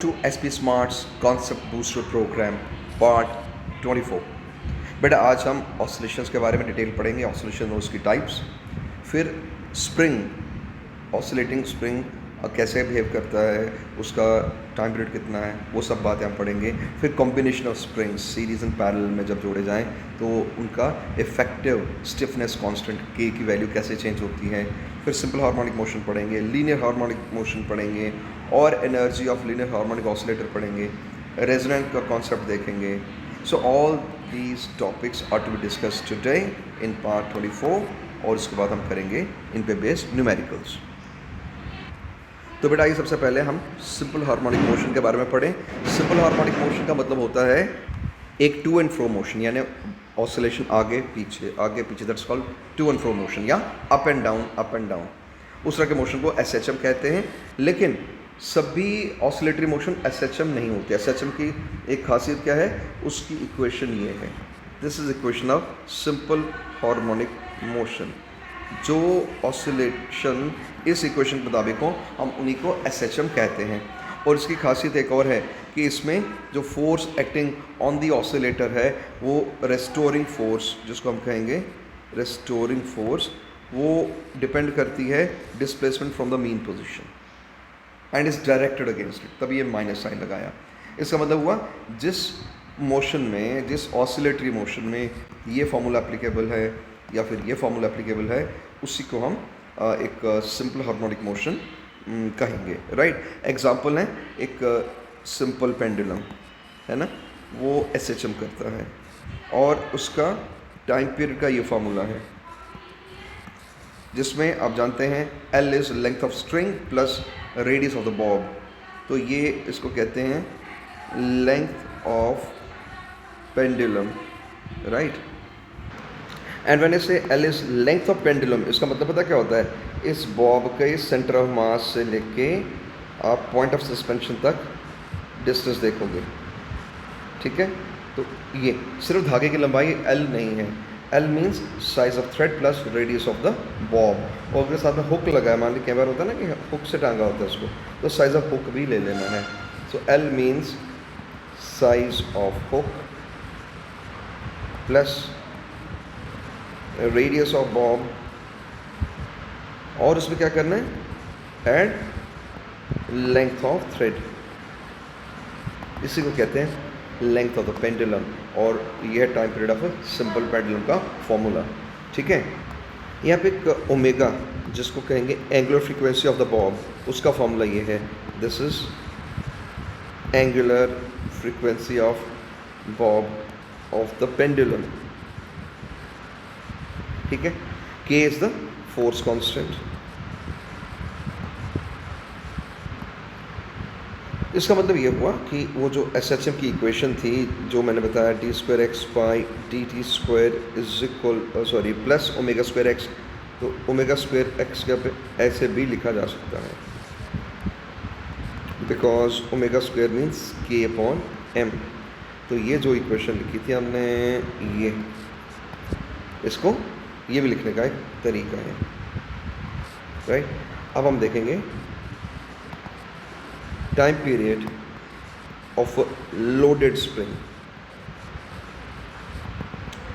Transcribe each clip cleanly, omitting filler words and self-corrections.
to SP Smart's Concept Booster Program Part 24। बेटा आज हम ऑसिलेशंस के बारे में डिटेल पढ़ेंगे, ऑसिलेशन और उसकी टाइप्स, फिर स्प्रिंग, ऑसिलेटिंग स्प्रिंग कैसे बिहेव करता है, उसका टाइम पीरियड कितना है, वो सब बातें हम पढ़ेंगे। फिर combination of springs series and parallel में जब जोड़े जाएं तो उनका इफेक्टिव स्टिफनेस कांस्टेंट के की वैल्यू कैसे चेंज होती है। फिर सिंपल हार्मोनिक मोशन पढ़ेंगे, लीनियर हार्मोनिक मोशन पढ़ेंगे और energy of linear harmonic oscillator पढ़ेंगे, रेजोनेंट का कॉन्सेप्ट देखेंगे। So all these topics are to be discuss today in part 24 और उसके बाद हम करेंगे इन पे बेस्ड न्यूमेरिकल्स। तो बेटा ये सबसे पहले हम सिंपल हार्मोनिक मोशन के बारे में पढ़ें। सिंपल हार्मोनिक मोशन का मतलब होता है एक टू एंड फ्रो मोशन, यानी ऑसिलेशन आगे पीछे, that's called to and fro motion, या अप एंड डाउन। उस तरह के मोशन को SHM कहते हैं। लेकिन सभी ऑसिलेटरी मोशन SHM नहीं होते। SHM की एक खासियत क्या है, उसकी इक्वेशन ये है, this is equation of simple harmonic motion. जो ऑसिलेशन इस इक्वेशन के मुताबिक हो हम उन्हीं को SHM कहते हैं। और इसकी खासियत एक और है कि इसमें जो force acting on the oscillator है वो रेस्टोरिंग फोर्स, जिसको हम कहेंगे रेस्टोरिंग फोर्स, वो डिपेंड करती है displacement from the mean position and is directed against it. तभी ये माइनस साइन लगाया। इसका मतलब हुआ जिस मोशन में, जिस ऑसिलेटरी मोशन में ये फॉर्मूला एप्लीकेबल है या फिर ये फॉर्मूला एप्लीकेबल है, उसी को हम एक सिंपल हार्मोनिक मोशन कहेंगे। राइट, एग्जांपल है एक सिंपल पेंडुलम है ना, वो SHM करता है और उसका टाइम पीरियड का ये फॉर्मूला है, जिसमें आप जानते हैं L is length of string plus radius of the bob. तो ये इसको कहते हैं length of pendulum, right. And when I से L is length of pendulum, इसका मतलब पता क्या होता है, इस बॉब के सेंटर ऑफ मास से लेके आप पॉइंट ऑफ सस्पेंशन तक डिस्टेंस देखोगे, ठीक है। तो ये सिर्फ धागे की लंबाई L नहीं है, L means size of thread plus radius of the Bob. और अगर साथ में हुक लगा है, मान लीजिए कई बार होता है ना कि हुक से टांगा होता है उसको, तो साइज ऑफ हुक भी ले लेना है। सो L means size of hook plus radius of Bob, और उसमें क्या करना है, एड लेंथ ऑफ थ्रेड, इसी को कहते हैं लेंथ ऑफ द पेंडुलम। और यह time period of simple pendulum का फॉर्मूला, ठीक है। यहाँ पे एक ओमेगा, जिसको कहेंगे angular frequency of the Bob, उसका फॉर्मूला ये है, this is angular frequency of Bob of the pendulum, ठीक है। K is the force constant. इसका मतलब ये हुआ कि वो जो SHM की इक्वेशन थी, जो मैंने बताया d²x by dt² is equal sorry plus omega square x, तो ओमेगा स्क्वायर एक्स का पे ऐसे भी लिखा जा सकता है, because omega square means K upon M। तो ये जो इक्वेशन लिखी थी हमने, ये इसको ये भी लिखने का एक तरीका है, राइट। अब हम देखेंगे time period of loaded spring.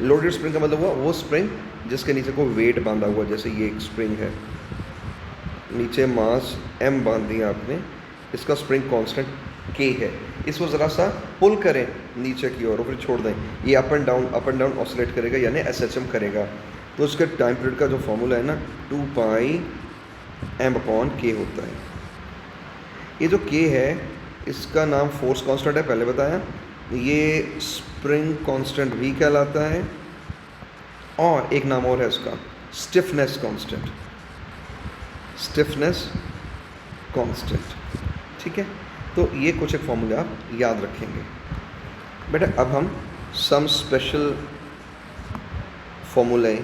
Loaded spring का मतलब हुआ वो स्प्रिंग जिसके नीचे को वेट बांधा हुआ, जैसे ये एक स्प्रिंग है, नीचे मास M बांध दिया आपने, इसका स्प्रिंग कांस्टेंट K है। इसको ज़रा सा पुल करें नीचे की ओर और फिर छोड़ दें, ये अप एंड डाउन ऑसिलेट करेगा, यानी SHM करेगा। तो उसके टाइम पीरियड का जो फॉर्मूला है ना, 2 पाई M अपॉन K होता है। ये जो K है, इसका नाम फोर्स कांस्टेंट है, पहले बताया। ये स्प्रिंग कांस्टेंट भी कहलाता है, और एक नाम और है इसका, स्टिफनेस कांस्टेंट, स्टिफनेस कांस्टेंट, ठीक है। तो ये कुछ एक फॉर्मूले आप याद रखेंगे। बेटा अब हम सम स्पेशल फॉर्मूले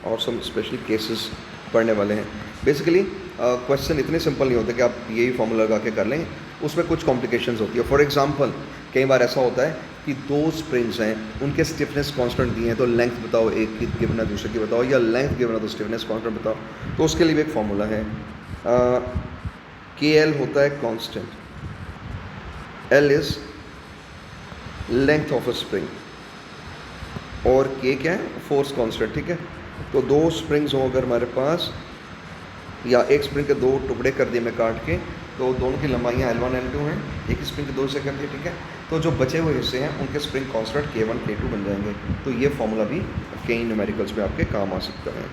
और सम स्पेशल केसेस पढ़ने वाले हैं। बेसिकली क्वेश्चन इतने सिंपल नहीं होते कि आप यही फॉर्मूला लगा के कर लें, उसमें कुछ कॉम्प्लिकेशंस होती है। फॉर एग्जांपल कई बार ऐसा होता है कि दो स्प्रिंग्स हैं, उनके स्टिफनेस कांस्टेंट दिए हैं, तो लेंथ बताओ, एक की गिवन है दूसरे की बताओ, या लेंथ गिवन है तो स्टिफनेस कांस्टेंट बताओ। तो उसके लिए भी एक फॉर्मूला है, KL होता है constant, L is length of a spring और के क्या है, फोर्स कांस्टेंट, ठीक है। तो दो स्प्रिंग्स हों अगर हमारे पास, या एक स्प्रिंग के दो टुकड़े कर दिए मैं काट के, तो दोनों की लंबाइयाँ L1 L2 हैं, एक स्प्रिंग के दो से कर दिए, ठीक है। तो जो बचे हुए हिस्से हैं उनके स्प्रिंग कांस्टेंट K1 K2 बन जाएंगे। तो ये फॉर्मूला भी कई न्यूमेरिकल्स में आपके काम आ सकता है।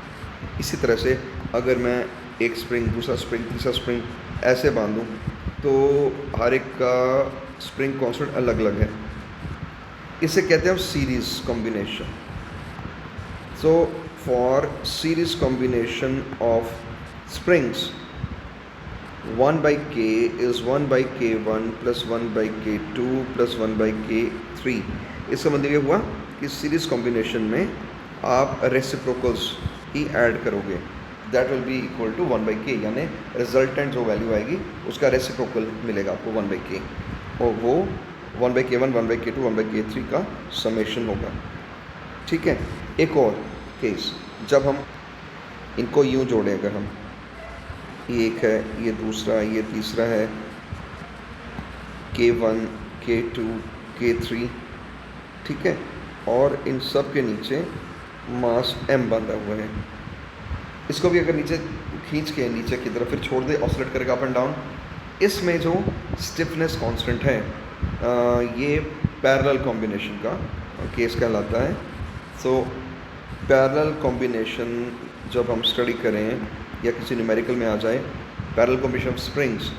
इसी तरह से अगर मैं एक स्प्रिंग, दूसरा स्प्रिंग, तीसरा स्प्रिंग ऐसे बांधूँ तो हर एक का स्प्रिंग कांस्टेंट अलग अलग है। इसे कहते हैं series combination. So for series combination of springs, 1 by k is 1 by k1 plus 1 by k2 plus 1 by k3। इसका मतलब ये हुआ कि सीरीज कॉम्बिनेशन में आप रेसिप्रोकल्स ही ऐड करोगे, that will be equal to 1 by k, यानी रिजल्टेंट जो वैल्यू आएगी उसका रेसिप्रोकल मिलेगा आपको 1 by k, और वो 1 by k1 1 by k2 1 by k3 का समेशन होगा, ठीक है। एक और केस, जब हम इनको यूं जोड़ें, अगर हम, ये एक है, ये दूसरा, ये तीसरा है, K1 K2 K3, ठीक है, और इन सब के नीचे मास m बंधा हुआ है। इसको भी अगर नीचे खींच के नीचे की तरफ फिर छोड़ दे, ऑसिलेट करेगा अप एंड डाउन। इसमें जो स्टिफनेस कांस्टेंट है ये पैरेलल कॉम्बिनेशन का केस कहलाता है। सो पैरेलल कॉम्बिनेशन जब हम स्टडी करें या किसी न्यूमेरिकल में आ जाए, पैरेलल कॉम्बिनेशन ऑफ स्प्रिंग्स,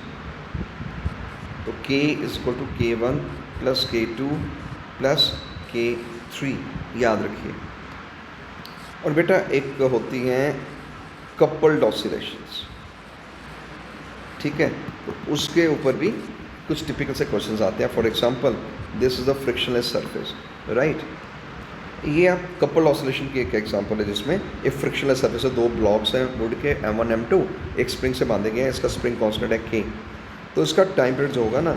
तो K is equal to K1 plus K2 plus K3, याद रखिए। और बेटा एक होती हैं कपल्ड ऑसिलेशंस, ठीक है, तो उसके ऊपर भी कुछ टिपिकल से क्वेश्चंस आते हैं। For example, this is a frictionless surface, right. ये आप कपल ऑसिलेशन की एक एग्जांपल है जिसमें एक फ्रिक्शनलेस सरफेस है, दो ब्लॉक्स हैं वुड के M1 M2, एक स्प्रिंग से बांधे गए हैं, इसका स्प्रिंग कांस्टेंट है K। तो इसका टाइम पीरियड जो होगा ना,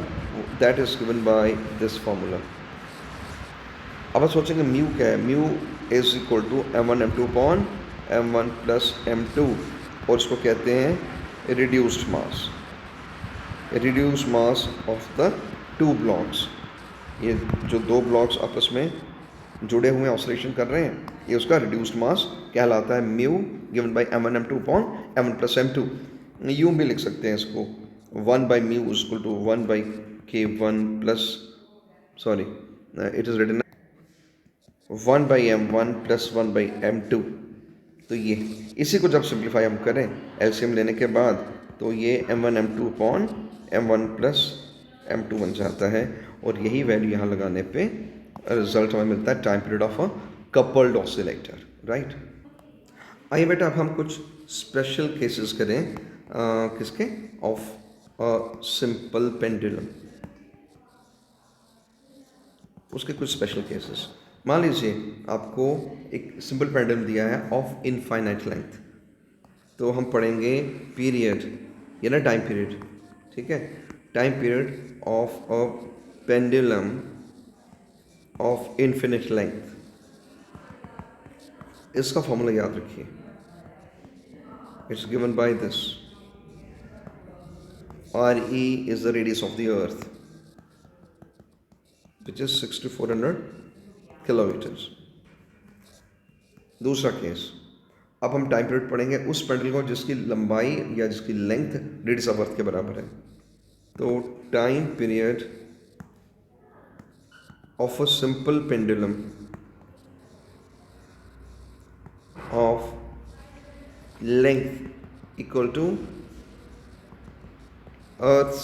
that is given by this formula. अब आप सोचेंगे म्यू क्या है, mu is equal to M1 M2 upon M1 plus M2, और इसको कहते हैं reduced mass, reduced mass of the two blocks. ये जो दो ब्लॉक्स आपस में जुड़े हुए ऑसिलेशन कर रहे हैं, ये उसका रिड्यूस्ड मास कहलाता है, mu given by M1 M2 upon M1 plus M2। यूँ भी लिख सकते हैं इसको, 1 by mu is equal to 1 by K1 plus, sorry it is written 1 by M1 plus 1 by M2। तो ये इसी को जब सिंप्लीफाई हम करें एलसीएम लेने के बाद, तो ये M1 M2 upon M1 plus M2 बन जाता है, और यही वैल्यू यहाँ लगाने पे रिजल्ट हमें मिलता है time period of a coupled oscillator, right. आइए बेटा अब हम कुछ स्पेशल केसेस करें किसके, ऑफ अ सिंपल पेंडुलम, उसके कुछ स्पेशल केसेस। मान लीजिए आपको एक सिंपल पेंडुलम दिया है ऑफ इनफाइनाइट लेंथ, तो हम पढ़ेंगे पीरियड, या ना टाइम पीरियड, ठीक है, time period of a pendulum of infinite length. इसका फॉर्मूला याद रखिए, it's given by this, RE is the radius of the earth which is 6400 kilometres. दूसरा केस, अब हम टाइम पीरियड पढ़ेंगे उस पेंडुलम को जिसकी लंबाई या जिसकी लेंथ रेडियस ऑफ अर्थ के बराबर है। तो time period of a simple pendulum of length equal to earth's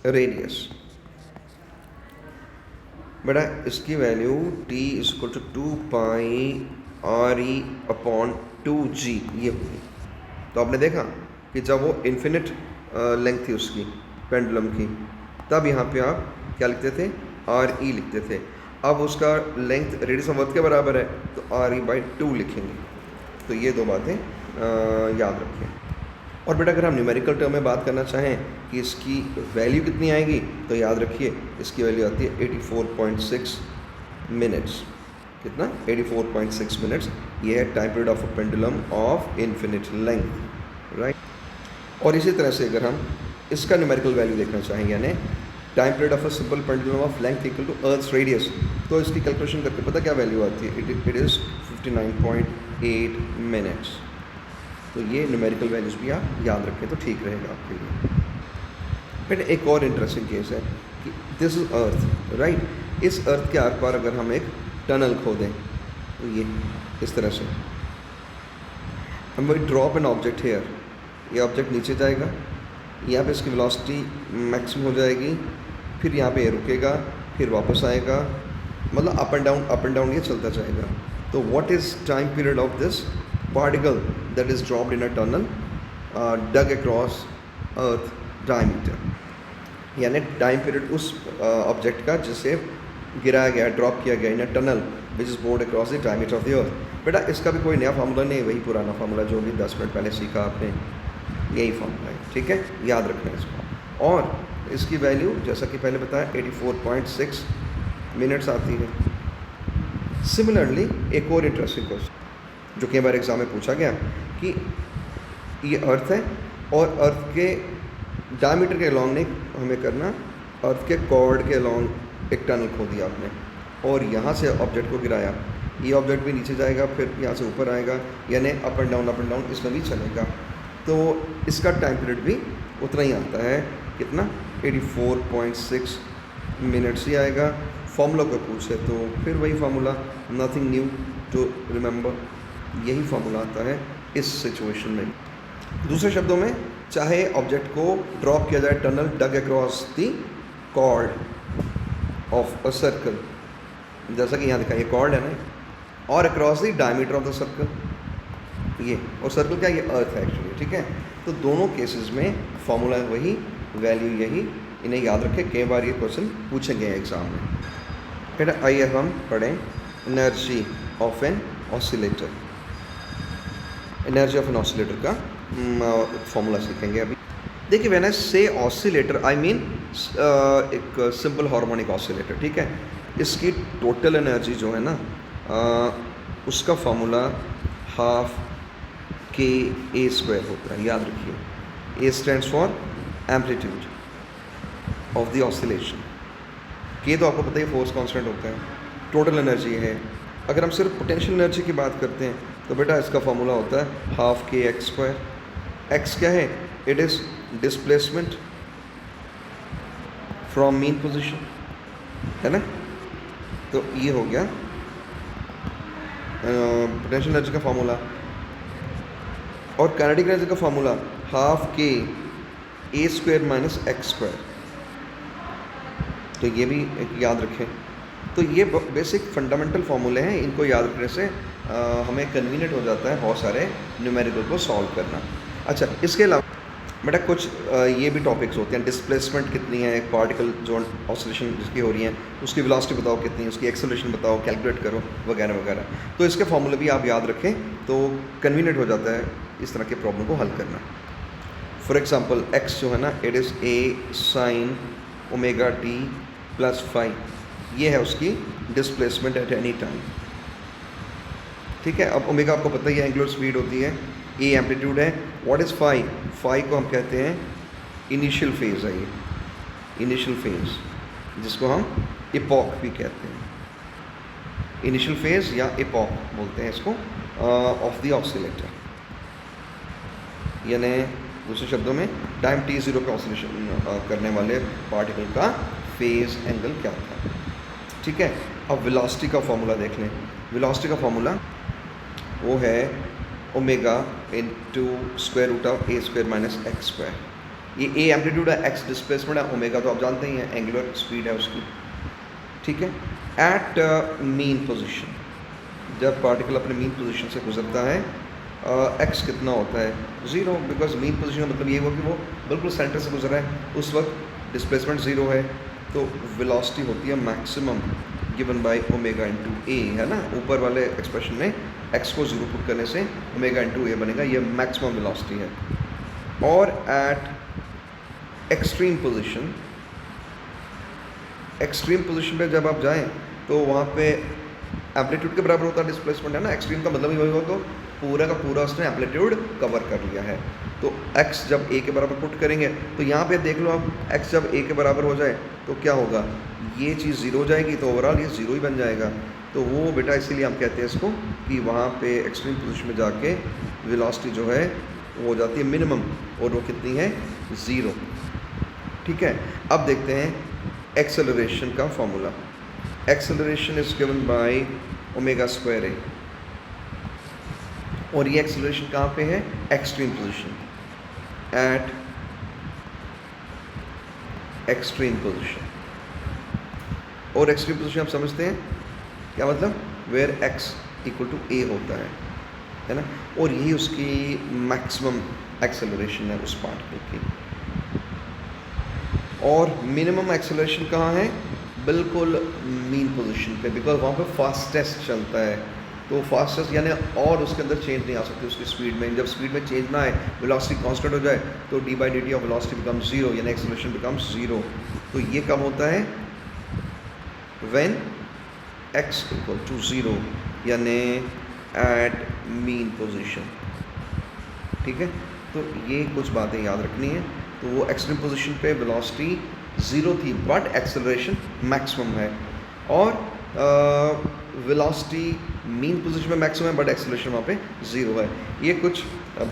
radius. बेटा इसकी वैल्यू T इज इक्वल टू 2 पाई RE अपॉन 2G ये होगी। तो आपने देखा कि जब वो इन्फिनिट लेंथ थी उसकी पेंडुलम की, तब यहाँ पे आप क्या लिखते थे, RE लिखते थे। अब उसका लेंथ रेडियस ऑफ अर्थ के बराबर है, तो RE/2 लिखेंगे। तो ये दो बातें याद रखें। और बेटा अगर हम न्यूमेरिकल टर्म में बात करना चाहें कि इसकी वैल्यू कितनी आएगी, तो याद रखिए इसकी वैल्यू आती है 84.6 मिनट्स। कितना, 84.6 मिनट्स। ये है time period of a pendulum of infinite length, right. और इसी तरह से अगर हम इसका न्यूमेरिकल वैल्यू देखना चाहें, यानी time period of a simple pendulum of length equal to earth's radius, तो इसकी कैलकुलेशन करके पता क्या वैल्यू आती है, इट इज़ 59.8 मिनट्स। तो ये न्यूमेरिकल वैल्यूज़ भी आप याद रखें तो ठीक रहेगा आपके लिए। फिर एक और इंटरेस्टिंग केस है कि दिस इज़ अर्थ, राइट, इस अर्थ के आर पार अगर हम एक टनल खोदें तो ये इस तरह से, हम वही ड्रॉप एन ऑब्जेक्ट हेयर, ये ऑब्जेक्ट नीचे जाएगा, यहाँ पे इसकी वेलोसिटी मैक्सिमम हो जाएगी, फिर यहाँ पे ये रुकेगा, फिर वापस आएगा, मतलब अप एंड डाउन ये चलता जाएगा। तो what is time period of this particle that is dropped in a tunnel dug across earth diameter, यानी टाइम पीरियड उस ऑब्जेक्ट का जिसे गिराया गया, ड्रॉप किया गया in a tunnel which is bored across the diameter of the earth. बेटा इसका भी कोई नया फार्मूला नहीं, वही पुराना फार्मूला जो भी 10 मिनट पहले सीखा आपने, यही फार्मूला है, ठीक है, याद रखना है इसको। और इसकी वैल्यू जैसा कि पहले बताया 84.6 मिनट्स आती है। सिमिलरली एक और इंटरेस्टिंग क्वेश्चन जो कई बार एग्जाम में पूछा गया कि ये अर्थ है और अर्थ के डायमीटर के अलॉन्ग नहीं हमें करना, अर्थ के कॉर्ड के अलॉन्ग एक टनल खो दिया आपने और यहाँ से ऑब्जेक्ट को गिराया, ये ऑब्जेक्ट भी नीचे जाएगा, फिर यहाँ से ऊपर आएगा, यानी अप एंड डाउन इसमें भी चलेगा। तो इसका टाइम पीरियड भी उतना ही आता है, कितना, 84.6 मिनट्स ही आएगा। फॉर्मूला को पूछे तो फिर वही formula, nothing new to remember, यही फार्मूला आता है इस सिचुएशन में। दूसरे शब्दों में, चाहे ऑब्जेक्ट को ड्रॉप किया जाए tunnel dug across the chord of a circle, जैसा कि यहाँ दिखा ये कॉर्ड है ना, और across the diameter of the circle, ये, और सर्कल क्या, ये अर्थ है एक्चुअली, ठीक है। तो दोनों केसेस में फॉर्मूला वही, वैल्यू यही, इन्हें याद रखें, कई बार ये क्वेश्चन पूछेंगे एग्जाम में। फिर आइए हम पढ़ें energy of an oscillator. Energy of an oscillator का फॉर्मूला सीखेंगे अभी। देखिए when I say oscillator I mean एक सिंपल हार्मोनिक ऑसिलेटर, ठीक है। इसकी टोटल एनर्जी जो है ना उसका फॉर्मूला हाफ के ए स्क्वायर होता है, याद रखिए। ए stands for amplitude of the oscillation, के तो आपको पता ही फोर्स कांस्टेंट होता है, टोटल एनर्जी है। अगर हम सिर्फ पोटेंशियल एनर्जी की बात करते हैं तो बेटा इसका फॉर्मूला होता है हाफ के एक्स स्क्वायर। एक्स क्या है, it is displacement from mean position, है ना। तो ये हो गया पोटेंशियल एनर्जी का फॉर्मूला। और काइनेटिक एनर्जी का फॉर्मूला हाफ के ए स्क्वायर माइनस एक्स स्क्वायर, तो ये भी एक याद रखें। तो ये बेसिक फंडामेंटल फार्मूले हैं, इनको याद रखने से हमें कन्वीनियंट हो जाता है बहुत सारे न्यूमेरिकल को सॉल्व करना। अच्छा, इसके अलावा बेटा कुछ ये भी टॉपिक्स होते हैं, डिस्प्लेसमेंट कितनी है एक पार्टिकल जो ऑसिलेशन जिसकी हो रही है, उसकी वेलोसिटी बताओ कितनी है, उसकी एक्सेलरेशन बताओ, कैलकुलेट करो, वगैरह वगैरह। तो इसके फॉर्मूले भी आप याद रखें तो कन्वीनियंट हो जाता है इस तरह के प्रॉब्लम को हल करना। फॉर एग्जांपल एक्स जो है ना, it is A sine omega t plus phi, ये है उसकी डिस्प्लेसमेंट एट एनी टाइम, ठीक है। अब ओमेगा आपको पता ही है एंगुलर स्पीड होती है, ए एम्पलीट्यूड है। व्हाट इज़ फाई, फाई को हम कहते हैं इनिशियल फेज़ है, ये इनिशियल फेज़ जिसको हम इपॉक भी कहते हैं, इनिशियल फेज़ या इपॉक बोलते हैं इसको ऑफ द ऑसिलेटर। यानी दूसरे शब्दों में टाइम t0 पे ऑसिलेशन करने वाले पार्टिकल का फेज़ एंगल क्या था, ठीक है। अब वेलोसिटी का फॉर्मूला देख लें। वेलोसिटी का फॉर्मूला वो है omega into square root of A square minus x square. ये ए एम्पलीट्यूड है, एक्स डिस्प्लेसमेंट है, ओमेगा तो आप जानते ही हैं एंगुलर स्पीड है उसकी, ठीक है। एट मीन पोजीशन, जब पार्टिकल अपने मीन पोजीशन से गुजरता है एक्स कितना होता है, 0, बिकॉज मीन पोजीशन मतलब ये हुआ कि वो बिल्कुल सेंटर से गुजरा है, उस वक्त डिस्प्लेसमेंट 0 है, तो वेलोसिटी होती है maximum given by omega into a, है ना। ऊपर वाले एक्सप्रेशन में एक्स को 0 पुट करने से ओमेगा इंटू ए बनेगा, ये मैक्सिमम वेलोसिटी है। और eight extreme position, extreme position पे जब आप जाएं तो वहाँ पे एम्पलीट्यूड के बराबर होता है डिस्प्लेसमेंट, है ना। एक्सट्रीम का मतलब ही वही होगा, तो पूरा का पूरा उसने एम्पलीट्यूड कवर कर लिया है। तो x जब a के बराबर पुट करेंगे तो यहाँ पे देख लो आप, x जब a के बराबर हो जाए तो क्या होगा, ये चीज़ ज़ीरो हो जाएगी, तो ओवरऑल ये ज़ीरो ही बन जाएगा। तो वो बेटा इसीलिए हम कहते हैं इसको कि वहाँ पे एक्सट्रीम पोजीशन में जाके वेलोसिटी जो है वो हो जाती है मिनिमम, और वो कितनी है, ज़ीरो। ठीक है, अब देखते हैं एक्सेलरेशन का formula. Acceleration is given by omega square a, और ये एक्सेलरेशन कहाँ पे है, extreme position, at extreme position. और एक्सट्रीम पोजीशन आप समझते हैं क्या मतलब, where x equal to a होता है ना, और यही उसकी मैक्सिमम एक्सेलरेशन है उस पार्टिकल की। और मिनिमम एक्सेलरेशन कहाँ है, बिल्कुल मीन पोजीशन पे, बिकॉज वहाँ पे फास्टेस्ट चलता है। तो फास्टेस्ट यानी और उसके अंदर चेंज नहीं आ सकती उसकी स्पीड में। जब स्पीड में चेंज ना आए, वेलोसिटी कांस्टेंट हो जाए, तो d by d t of velocity becomes zero, यानी एक्सेलरेशन बिकम्स ज़ीरो। तो ये कब होता है, when x equal to zero, यानी एट मीन पोजीशन। ठीक है, तो ये कुछ बातें याद रखनी है। तो वो एक्सट्रीम पोजीशन पे वेलोसिटी ज़ीरो थी बट एक्सेलरेशन मैक्सिमम है, और वेलोसिटी मीन पोजीशन में मैक्सिमम है बट एक्सेलरेशन वहाँ पे ज़ीरो है। ये कुछ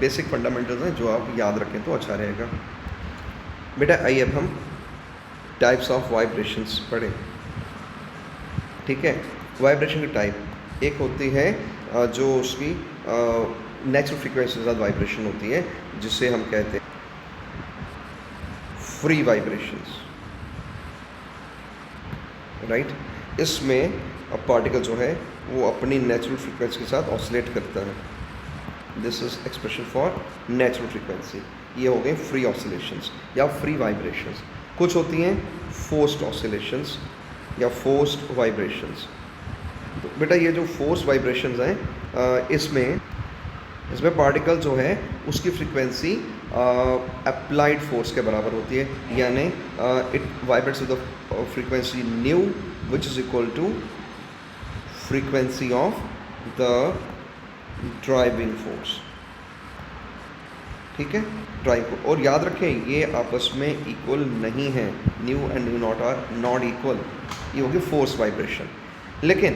बेसिक फंडामेंटल्स हैं जो आप याद रखें तो अच्छा रहेगा। बेटा आइए अब हम टाइप्स ऑफ वाइब्रेशंस पढ़ें। ठीक है, वाइब्रेशन की टाइप एक होती है जो उसकी नेचुरल फ्रीक्वेंसी के साथ वाइब्रेशन होती है, जिसे हम कहते हैं फ्री वाइब्रेशंस, राइट। इसमें अब पार्टिकल जो है वो अपनी नेचुरल फ्रीक्वेंसी के साथ ऑसिलेट करता है। This is expression for natural frequency. ये हो गए फ्री ऑसिलेशंस या फ्री वाइब्रेशंस। कुछ होती हैं फोर्स्ड ऑसिलेशंस या फोर्स्ड वाइब्रेशंस। तो बेटा ये जो फोर्स वाइब्रेशंस हैं, इसमें पार्टिकल जो है उसकी फ्रीक्वेंसी अप्लाइड फोर्स के बराबर होती है, यानी it vibrates with the frequency nu which is equal to frequency of the driving force. ठीक है, ड्राइविंग। और याद रखें ये आपस में इक्वल नहीं है, nu and nu naught are not equal. ये होगी फोर्स वाइब्रेशन। लेकिन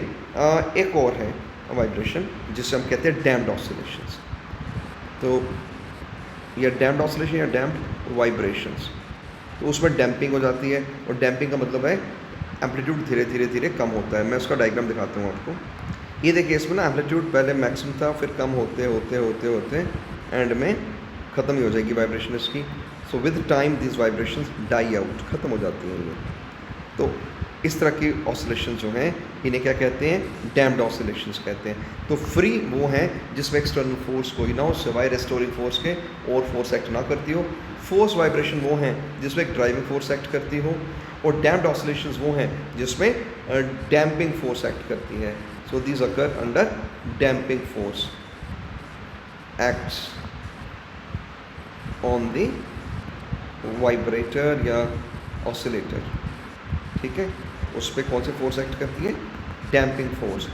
एक और है वाइब्रेशन जिसे हम कहते हैं डैम्प्ड ऑसिलेशंस। तो या डैम्प्ड ऑसिलेशन या डैम्प्ड वाइब्रेशंस, तो उसमें डैम्पिंग हो जाती है, और डैम्पिंग का मतलब है एम्पलीट्यूड धीरे धीरे धीरे कम होता है। मैं उसका डायग्राम दिखाता हूँ आपको। ये देखिए, इसमें ना एम्पलीट्यूड पहले मैक्सिमम था, फिर कम होते होते होते होते एंड में ख़त्म ही हो जाएगी वाइब्रेशन इसकी। So with time this vibrations die out, ख़त्म हो जाती हैं ये। तो इस तरह की ऑसिलेशन जो हैं इन्हें क्या कहते हैं, डैम्प्ड ऑसिलेशंस कहते हैं। तो फ्री वो हैं जिसमें एक्सटर्नल फोर्स कोई ना हो सिवाय रेस्टोरिंग फोर्स के, और फोर्स एक्ट ना करती हो। फोर्स वाइब्रेशन वो हैं जिसमें एक ड्राइविंग फोर्स एक्ट करती हो, और डैम्प्ड ऑसिलेशंस वो हैं जिसमें डैम्पिंग फोर्स एक्ट करती है। So these occur under damping force acts on the vibrator या ऑसिलेटर। ठीक है, उस पर कौन से फोर्स एक्ट करती है, डैम्पिंग फोर्स।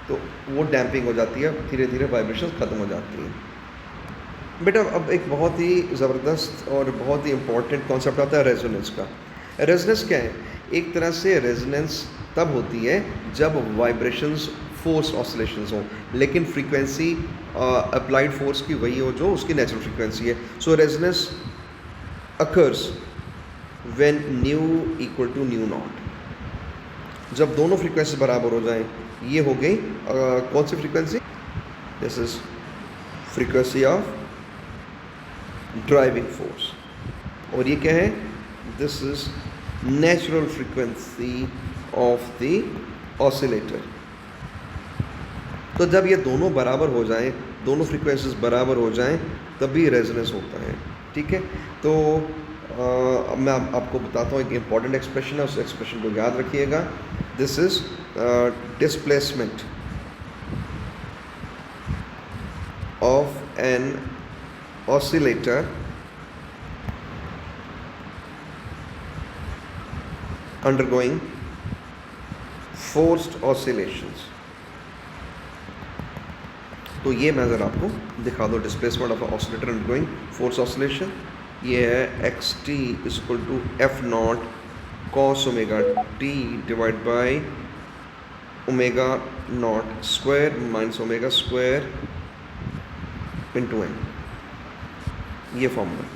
तो वो डैम्पिंग हो जाती है, धीरे धीरे वाइब्रेशन ख़त्म हो जाती है। बेटा अब एक बहुत ही ज़बरदस्त और बहुत ही इम्पोर्टेंट कॉन्सेप्ट आता है रेजोनेंस का। रेजोनेंस क्या है, एक तरह से रेजोनेंस तब होती है जब वाइब्रेशंस फोर्स ऑसिलेशंस हो, लेकिन फ्रीक्वेंसी अप्लाइड फोर्स की वही हो जो उसकी नेचुरल फ्रीक्वेंसी है। So resonance occurs when nu equal to nu naught, जब दोनों फ्रीक्वेंसी बराबर हो जाएं। ये हो गई कौन सी frequency, this is frequency of driving force, और ये क्या है, this is natural frequency of the oscillator. तो जब ये दोनों बराबर हो जाएं, दोनों फ्रीक्वेंसीज बराबर हो जाएं, तभी रेजोनेंस होता है। ठीक है, तो अब मैं आपको बताता हूँ एक इम्पॉर्टेंट एक्सप्रेशन है, उस एक्सप्रेशन को याद रखिएगा। This is displacement of an oscillator undergoing forced oscillations। तो ये मैं ज़रा आपको दिखा दो, displacement of oscillator undergoing force oscillation. ये है x t is equal to F naught cos omega t divide by omega naught square minus omega square into n. ये फॉर्मूला,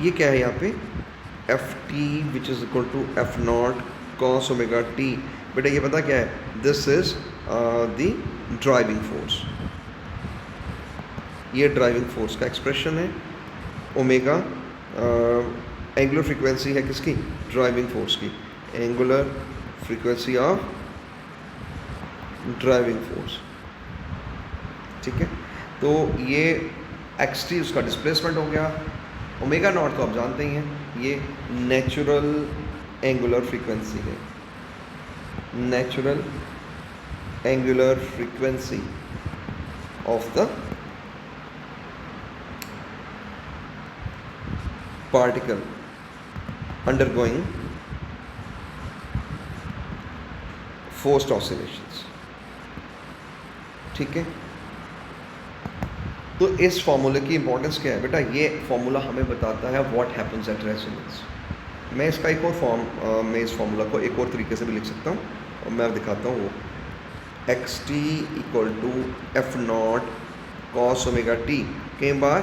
ये क्या है यहाँ पे, F t which is equal to F naught cos omega t. बेटा ये पता क्या है, this is the driving force, ये ड्राइविंग फोर्स का एक्सप्रेशन है। ओमेगा एंगुलर फ्रीक्वेंसी है किसकी, ड्राइविंग फोर्स की, angular frequency of driving force, ठीक है। तो ये एक्स टी उसका डिस्प्लेसमेंट हो गया। ओमेगा नॉट तो आप जानते ही हैं, ये नेचुरल एंगुलर फ्रीक्वेंसी है, natural angular frequency of the particle undergoing forced oscillations, ठीक है। तो इस फॉर्मूले की इंपॉर्टेंस क्या है बेटा, ये फॉर्मूला हमें बताता है व्हाट हैपन्स एट रेजोनेंस। मैं इसका एक और मैं इस फॉर्मूला को एक और तरीके से भी लिख सकता हूँ, और मैं दिखाता हूँ वो, x t equal to F naught cos omega t, कई बार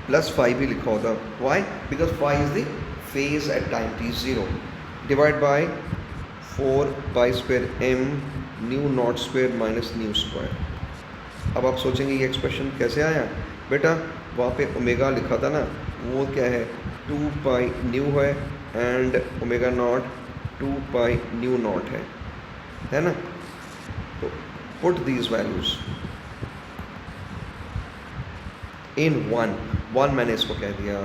प्लस फाइव भी लिखा होता, why, because five is the phase at time t zero, divide by 4 pi square m nu naught square minus nu square. अब आप सोचेंगे ये expression कैसे आया, बेटा वहाँ पे ओमेगा लिखा था ना, वो क्या है 2 पाई न्यू है, and omega naught 2 pi nu not है ना। तो put these values in one मैंने इसको कह दिया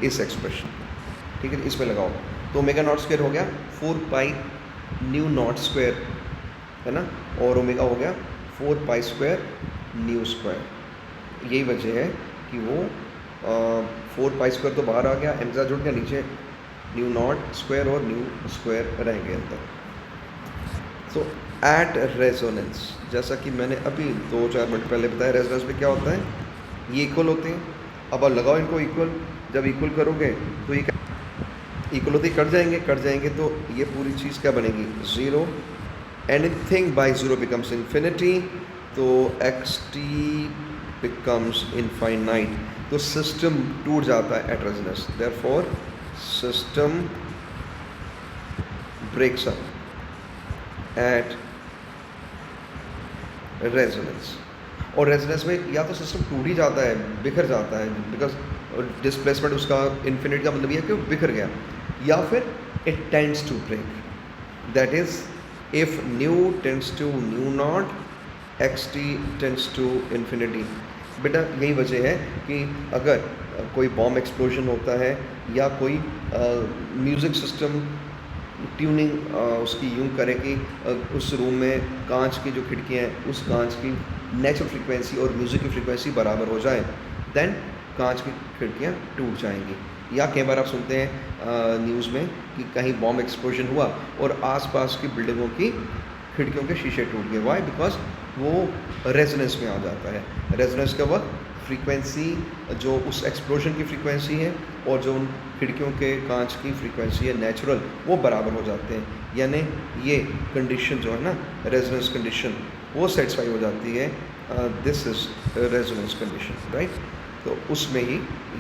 इस एक्सप्रेशन, ठीक है, इसमें लगाओ। तो ओमेगा नॉट स्क्वायर हो गया 4 पाई न्यू नॉट स्क्वायर, है ना, और ओमेगा हो गया 4 पाई स्क्वायर न्यू स्क्वायर। यही वजह है कि वो 4 पाई स्क्वायर तो बाहर आ गया, एम जुड़ गया नीचे, न्यू नॉट स्क्वायर और न्यू स्क्वायर रह गए अंदर। सो एट रेजोनेंस, जैसा कि मैंने अभी 2-4 मिनट पहले बताया, रेजोनेंस में क्या होता है, ये इक्वल होते हैं। अब लगाओ इनको इक्वल, जब इक्वल करोगे तो ये इक्वल होते ही कट जाएंगे, तो ये पूरी चीज़ क्या बनेगी, zero. Anything by zero becomes infinity, तो एक्स टी बिकम्स इनफाइनाइट, तो सिस्टम टूट जाता है at resonance, therefore system breaks up at resonance. और रेजोनेंस में या तो सिस्टम टूट ही जाता है, बिखर जाता है, बिकॉज डिस्प्लेसमेंट उसका इन्फिनिटी का मतलब ये है कि वो बिखर गया, या फिर it tends to break, that is if nu tends to nu naught, x t tends to infinity. बेटा यही वजह है कि अगर कोई बॉम्ब एक्सप्लोजन होता है या कोई म्यूज़िक सिस्टम ट्यूनिंग उसकी यूं करे कि उस रूम में कांच की जो खिड़कियाँ हैं, उस कांच की नेचुरल फ्रीक्वेंसी और म्यूज़िक की फ्रीक्वेंसी बराबर हो जाए, देन कांच की खिड़कियाँ टूट जाएंगी। या कई बार आप सुनते हैं न्यूज़ में कि कहीं बॉम्ब एक्सप्लोजन हुआ और आसपास की बिल्डिंगों की खिड़कियों के शीशे टूट गए, वाई, बिकॉज वो रेजोनेंस में आ जाता है। रेजोनेंस के वक्त फ्रीक्वेंसी जो उस एक्सप्लोजन की फ्रीक्वेंसी है और जो उन खिड़कियों के कांच की फ्रीक्वेंसी है नेचुरल, वो बराबर हो जाते हैं, यानी ये कंडीशन जो है ना, रेजोनेंस कंडीशन, वो सेटिस्फाई हो जाती है। This is resonance condition, right. तो उसमें ही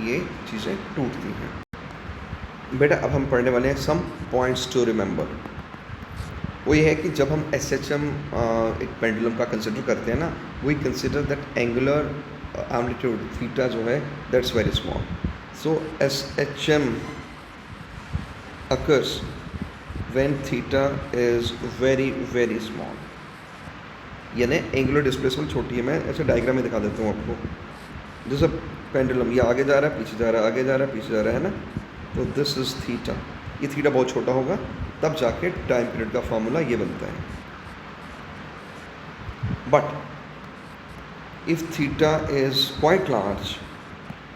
ये चीज़ें टूटती हैं। बेटा अब हम पढ़ने वाले हैं सम पॉइंट्स टू रिमेंबर। वो ये है कि जब हम SHM एक पेंडुलम का कंसिडर करते हैं ना, we consider that angular amplitude theta जो है that's very small, so SHM occurs when theta is very very small, यानी एंगुलर डिस्प्लेसमेंट छोटी है। मैं ऐसे डायग्राम में दिखा देता हूँ आपको। जैसे पेंडुलम ये आगे जा रहा है, पीछे जा रहा है, आगे जा रहा है, पीछे जा रहा है ना, तो दिस इज़ थीटा। ये थीटा बहुत छोटा होगा, तब जाके टाइम पीरियड का फार्मूला ये बनता है। But if theta is quite large,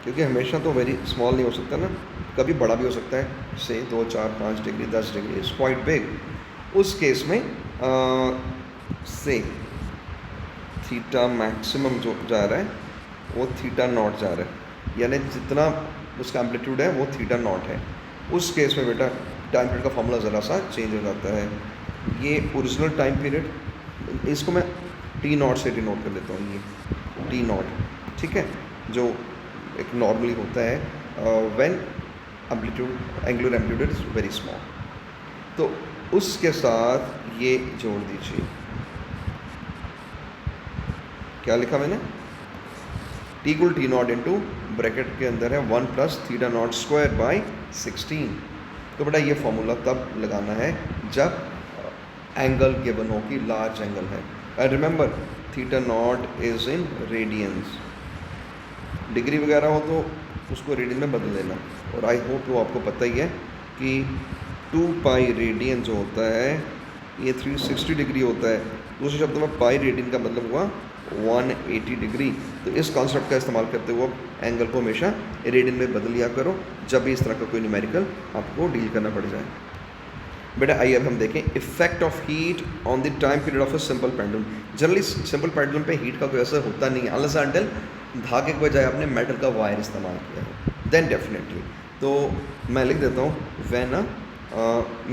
क्योंकि हमेशा तो वेरी स्मॉल नहीं हो सकता ना, कभी बड़ा भी हो सकता है, से 2, 4, 5 degree, 10 degree is quite big. उस केस में से थीटा मैक्सिमम जो जा रहा है वो थीटा नॉट जा रहा है, यानी जितना उसका एम्पलीट्यूड है वो थीटा नॉट है। उस केस में बेटा टाइम पीरियड का फॉर्मूला ज़रा सा चेंज हो जाता है। ये ओरिजिनल टाइम पीरियड, इसको मैं टी नॉट से डिनोट कर लेता हूँ, ये टी नॉट, ठीक है, जो एक नॉर्मली होता है when amplitude angular amplitude is very small. तो उसके साथ ये जोड़ दीजिए, क्या लिखा मैंने, T equal T not into bracket के अंदर है 1 plus theta naught square by 16। तो बेटा ये फॉर्मूला तब लगाना है जब एंगल गिवन हो कि लार्ज एंगल है। And remember theta naught is in radiance, degree वगैरह हो तो उसको रेडियन में बदल देना। और आई होप वो आपको पता ही है कि 2 पाई रेडियन जो होता है ये 360 डिग्री होता है। दूसरे शब्दों में पाई रेडियन का मतलब हुआ 180 डिग्री। तो इस कॉन्सेप्ट का इस्तेमाल करते हुए एंगल को हमेशा रेडियन में बदल लिया करो जब भी इस तरह का कोई न्यूमेरिकल आपको डील करना पड़ जाए। बेटा आइए अब हम देखें effect of heat on the time period of a simple pendulum. Generally simple pendulum पे हीट का कोई असर होता नहीं है अनलेस अनटिल धागे के बजाय आपने मेटल का वायर इस्तेमाल किया है, देन डेफिनेटली। तो मैं लिख देता हूँ when a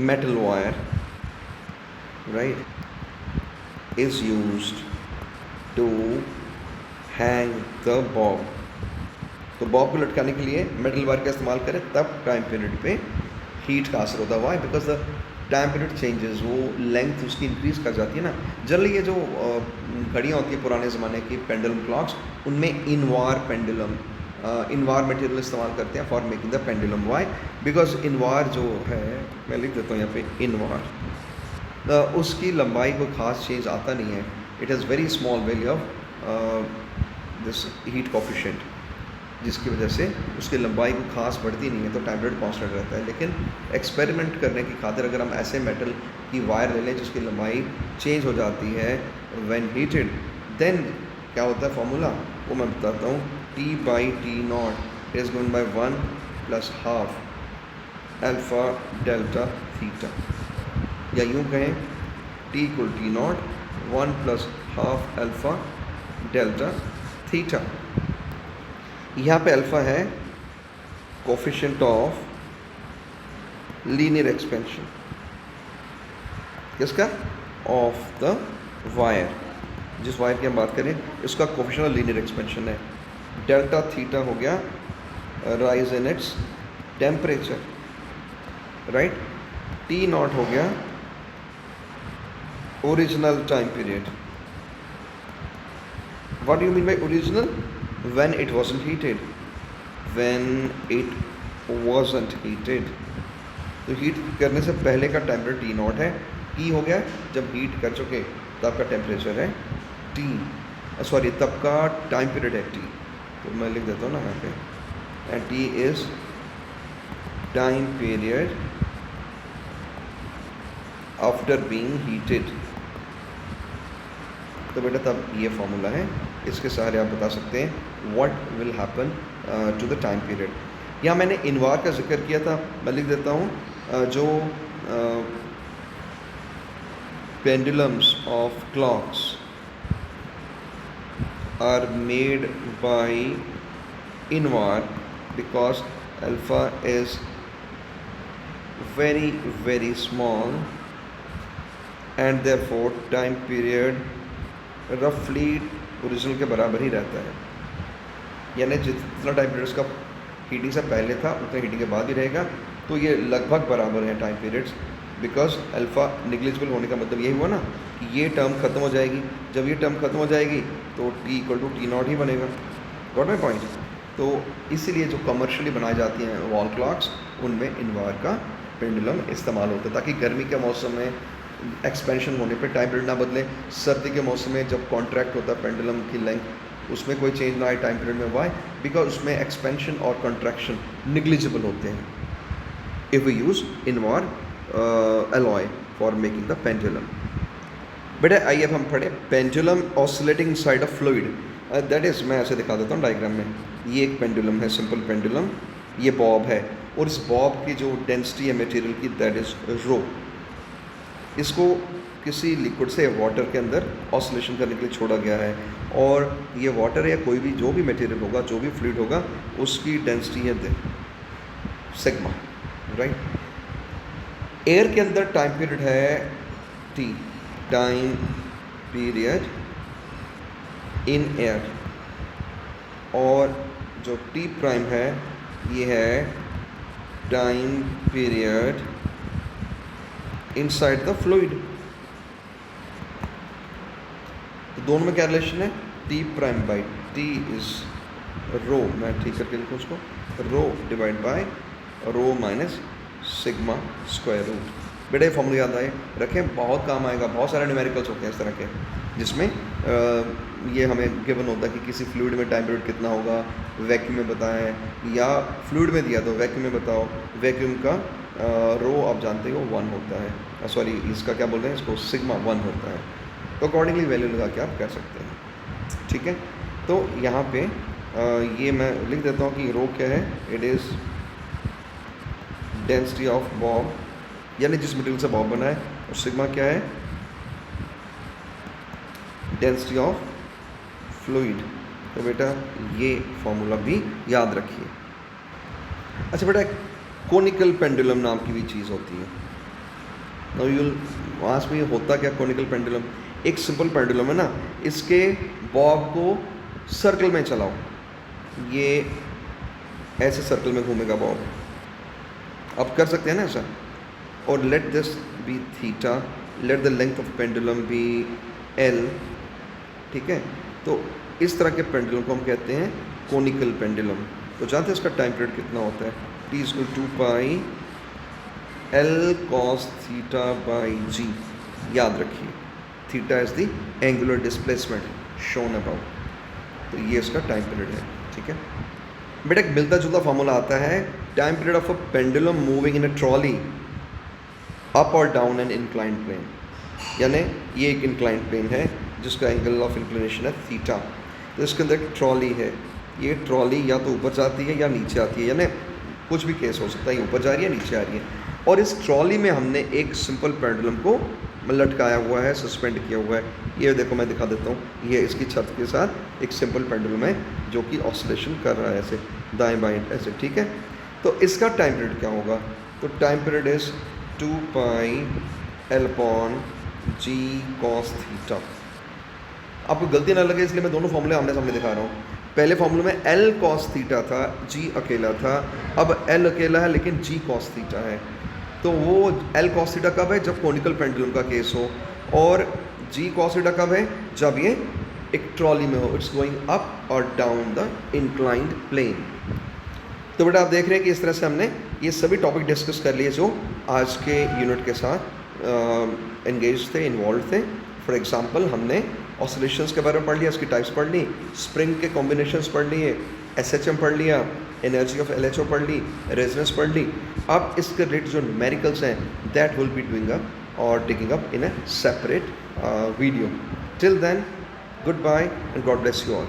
metal wire right is used to hang the bob. तो बॉब को लटकाने के लिए मेटल वायर का इस्तेमाल करें तब टाइम पीरियड पे हीट का असर होता है। Why? Because the time period changes, वो लेंथ उसकी इंक्रीज कर जाती है ना। जनरली ये जो घड़ियाँ होती है पुराने ज़माने की पेंडुलम क्लॉक्स, उनमें इनवार पेंडुलम इनवार मटेरियल इस्तेमाल करते हैं for making the pendulum. Why? Because invar जो है, मैं लिख देता हूँ यहाँ पे इनवार, उसकी लंबाई को खास चेंज आता नहीं है। It has very small value of this heat coefficient, जिसकी वजह से उसकी लंबाई को खास बढ़ती नहीं है, तो टाइम पीरियड कांस्टेंट रहता है। लेकिन एक्सपेरिमेंट करने की खातिर अगर हम ऐसे मेटल की वायर ले लें जिसकी लंबाई चेंज हो जाती है व्हेन हीटेड, देन क्या होता है फॉर्मूला, वो मैं बताता हूँ। T by T not is given bye 1 plus half alpha delta theta, या यूँ कहें T equal T not 1 plus half alpha delta theta. यहाँ पे अल्फ़ा है कोफिशिएंट ऑफ लीनियर एक्सपेंशन, किसका, ऑफ द वायर, जिस वायर की हम बात करें इसका कोफिशिएंट ऑफ लीनियर एक्सपेंशन है। डेल्टा थीटा हो गया rise in its temperature, right. T not हो गया original time period. What do you mean by original? when it wasn't heated, when it wasn't heated, तो हीट करने से पहले का टेम्परेचर टी नॉट है। टी हो गया जब हीट कर चुके तब का टेम्परेचर है टी, सॉरी तब का टाइम पीरियड है टी। तो मैं लिख देता हूँ ना यहाँ पे, and T is time period after being heated. तो बेटा तब ये फॉर्मूला है, इसके सहारे आप बता सकते हैं what will happen to the time period. यहाँ मैंने इनवार का जिक्र किया था, मैं लिख देता हूँ जो pendulums of clocks are made by invar because alpha is very very small and therefore time period रफली ओरिजिनल के बराबर ही रहता है। यानी जितना टाइम पीरियड्स का हीटिंग से पहले था उतना हीटिंग के बाद ही रहेगा। तो ये लगभग बराबर है time periods, because alpha negligible होने का मतलब यही हुआ ना कि ये टर्म खत्म हो जाएगी। जब ये टर्म खत्म हो जाएगी तो T equal to T naught ही बनेगा। Got my point? तो इसीलिए जो कमर्शियली बनाई जाती हैं वॉल क्लॉक्स, उनमें इनवार का पेंडुलम इस्तेमाल होता है ताकि गर्मी के मौसम में एक्सपेंशन होने पे टाइम पीरियड ना बदले, सर्दी के मौसम में जब कॉन्ट्रैक्ट होता है पेंडुलम की लेंथ उसमें कोई चेंज ना आए टाइम पीरियड में। वाई? बिकॉज उसमें एक्सपेंशन और कॉन्ट्रैक्शन निग्लिजिबल होते हैं if we use invar alloy for making the pendulum. बेटा आइए अब हम पढ़े pendulum oscillating side of fluid. That is, मैं ऐसे दिखा देता हूँ डायग्राम में। ये एक पेंडुलम है, सिंपल पेंडुलम, ये बॉब है, और इस बॉब की जो डेंसिटी है मटेरियल की दैट इज़ रो। इसको किसी लिक्विड से वाटर के अंदर ऑसिलेशन करने के लिए छोड़ा गया है, और ये वाटर या कोई भी जो भी मटेरियल होगा, जो भी फ्लूइड होगा, उसकी डेंसिटी है सिग्मा, राइट। एयर के अंदर टाइम पीरियड है T, time period in air, और जो टी प्राइम है ये है time period inside the fluid. तो दोनों में क्या रिलेशन है, T prime by T is rho, मैं ठीक करके लिखूँ उसको, rho divide by rho minus sigma square root. बेटा ये फॉर्मूला याद आए रखें, बहुत काम आएगा। बहुत सारे न्यूमेरिकल्स होते हैं इस तरह के जिसमें ये हमें गिवन होता है कि किसी फ्लूइड में टाइम पीरियड कितना होगा, वैक्यूम में बताएं, या फ्लूइड में दिया तो वैक्यूम में बताओ। वैक्यूम का रो आप जानते हो 1 होता है, सॉरी इसका क्या बोलते हैं, इसको सिग्मा 1 होता है। तो अकॉर्डिंगली वैल्यू लगा के आप कर सकते हैं, ठीक है। तो यहाँ पे ये मैं लिख देता हूँ कि रो क्या है, it is density of Bob, यानी जिस मटेरियल से बॉब बना है, और सिग्मा क्या है, डेंसिटी ऑफ फ्लूइड। तो बेटा ये फॉर्मूला भी याद रखिए। अच्छा बेटा, कोनिकल पेंडुलम नाम की भी चीज़ होती है। Now you will ask me होता क्या कोनिकल पेंडुलम। एक सिंपल पेंडुलम है ना, इसके बॉब को सर्कल में चलाओ, ये ऐसे सर्कल में घूमेगा बॉब, आप कर सकते हैं ना ऐसा। और let this be theta, let the length of pendulum be L, ठीक है। तो इस तरह के पेंडुलम को हम कहते हैं कोनिकल पेंडुलम। तो जानते हैं इसका टाइम पीरियड कितना होता है, T equal 2 pi L cos theta by g. याद रखिए theta is the angular displacement shown about. तो ये इसका टाइम पीरियड है, ठीक है। बेटा एक मिलता जुलता फॉर्मूला आता है, time period of a pendulum moving in a trolley up और डाउन एन इंक्लाइंड प्लेन। यानी ये एक इंक्लाइंड प्लेन है जिसका एंगल ऑफ इंक्लिनेशन है थीटा। तो इसके अंदर एक ट्रॉली है, ये ट्रॉली या तो ऊपर जाती है या नीचे आती है, यानी कुछ भी केस हो सकता है, ये ऊपर जा रही है नीचे आ रही है। और इस ट्रॉली में हमने एक सिंपल पेंडुलम को लटकाया हुआ है, सस्पेंड किया हुआ है। ये देखो मैं दिखा देता हूँ, ये इसकी छत के साथ एक सिंपल पेंडुलम है जो कि ऑसिलेशन कर रहा है ऐसे दाएं बाएं ऐसे, ठीक है। तो इसका टाइम पीरियड क्या होगा, तो time period is 2 pi L upon g cos theta. आपको गलती ना लगे इसलिए मैं दोनों फॉर्मूले आमने सामने दिखा रहा हूँ। पहले फॉर्मूले में एल कॉस थीटा था, जी अकेला था, अब एल अकेला है लेकिन जी कॉस थीटा है। तो वो एल कॉस थीटा कब है, जब कोनिकल पेंडुलम का केस हो, और जी कॉस थीटा कब है, जब ये एक ट्रॉली में हो, इट्स गोइंग अप और डाउन द इंक्लाइंड प्लेन। तो बेटा आप देख रहे हैं कि इस तरह से हमने ये सभी टॉपिक डिस्कस कर लिए जो आज के यूनिट के साथ एंगेज थे, इन्वॉल्व थे। फॉर एग्जांपल हमने ऑसिलेशंस के बारे में पढ़ लिया, इसकी टाइप्स पढ़ ली, स्प्रिंग के कॉम्बिनेशंस पढ़ लिए, एसएचएम पढ़ लिया, एनर्जी ऑफ एलएचओ पढ़ ली, रेजोनेंस पढ़ ली। अब इसके रिलेटेड जो न्यूमेरिकल्स हैं that will be doing up और taking up in a separate video. Till then, goodbye and God bless you all.